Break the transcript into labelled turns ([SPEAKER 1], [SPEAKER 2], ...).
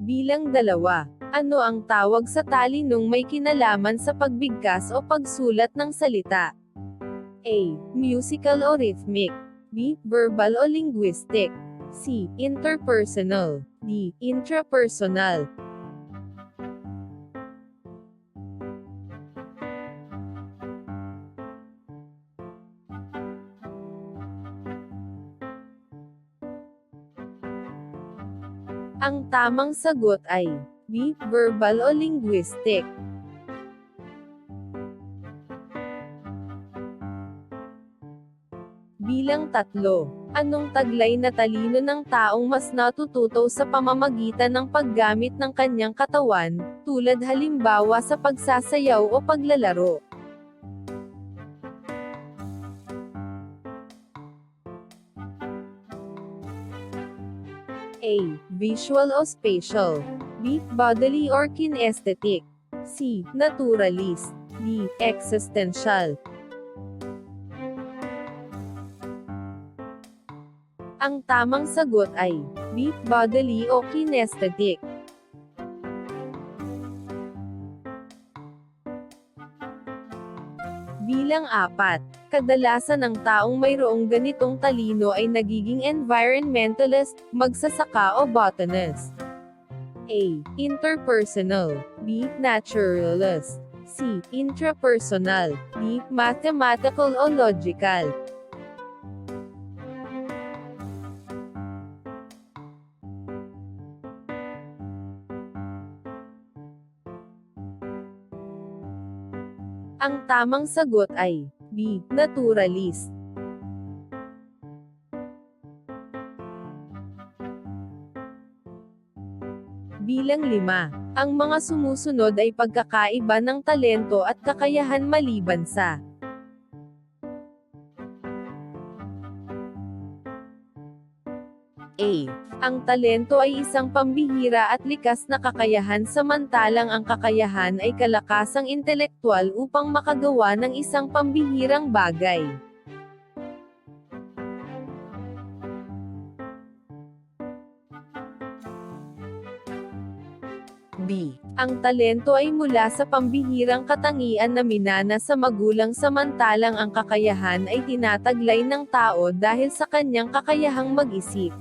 [SPEAKER 1] Bilang 2. Ano ang tawag sa talinong may kinalaman sa pagbigkas o pagsulat ng salita? A. Musical o rhythmic. B. Verbal o linguistic. C. Interpersonal. D. Intrapersonal. Ang tamang sagot ay B. Verbal o linguistic. Bilang 3. Anong taglay na talino ng taong mas natututo sa pamamagitan ng paggamit ng kanyang katawan, tulad halimbawa sa pagsasayaw o paglalaro? A. Visual o spatial. B. Bodily or kinesthetic. C. Naturalist. D. Existential. Ang tamang sagot ay B. Bodily o kinesthetic. Bilang 4. Kadalasan ang taong mayroong ganitong talino ay nagiging environmentalist, magsasaka o botanist. A. Interpersonal. B. Naturalist. C. Intrapersonal. D. Mathematical o logical. Ang tamang sagot ay B. Naturalist. Bilang 5. Ang mga sumusunod ay pagkakaiba ng talento at kakayahan maliban sa A. Ang talento ay isang pambihira at likas na kakayahan samantalang ang kakayahan ay kalakasang intelektual upang makagawa ng isang pambihirang bagay. B. Ang talento ay mula sa pambihirang katangian na minana sa magulang samantalang ang kakayahan ay tinataglay ng tao dahil sa kanyang kakayahang mag-isip.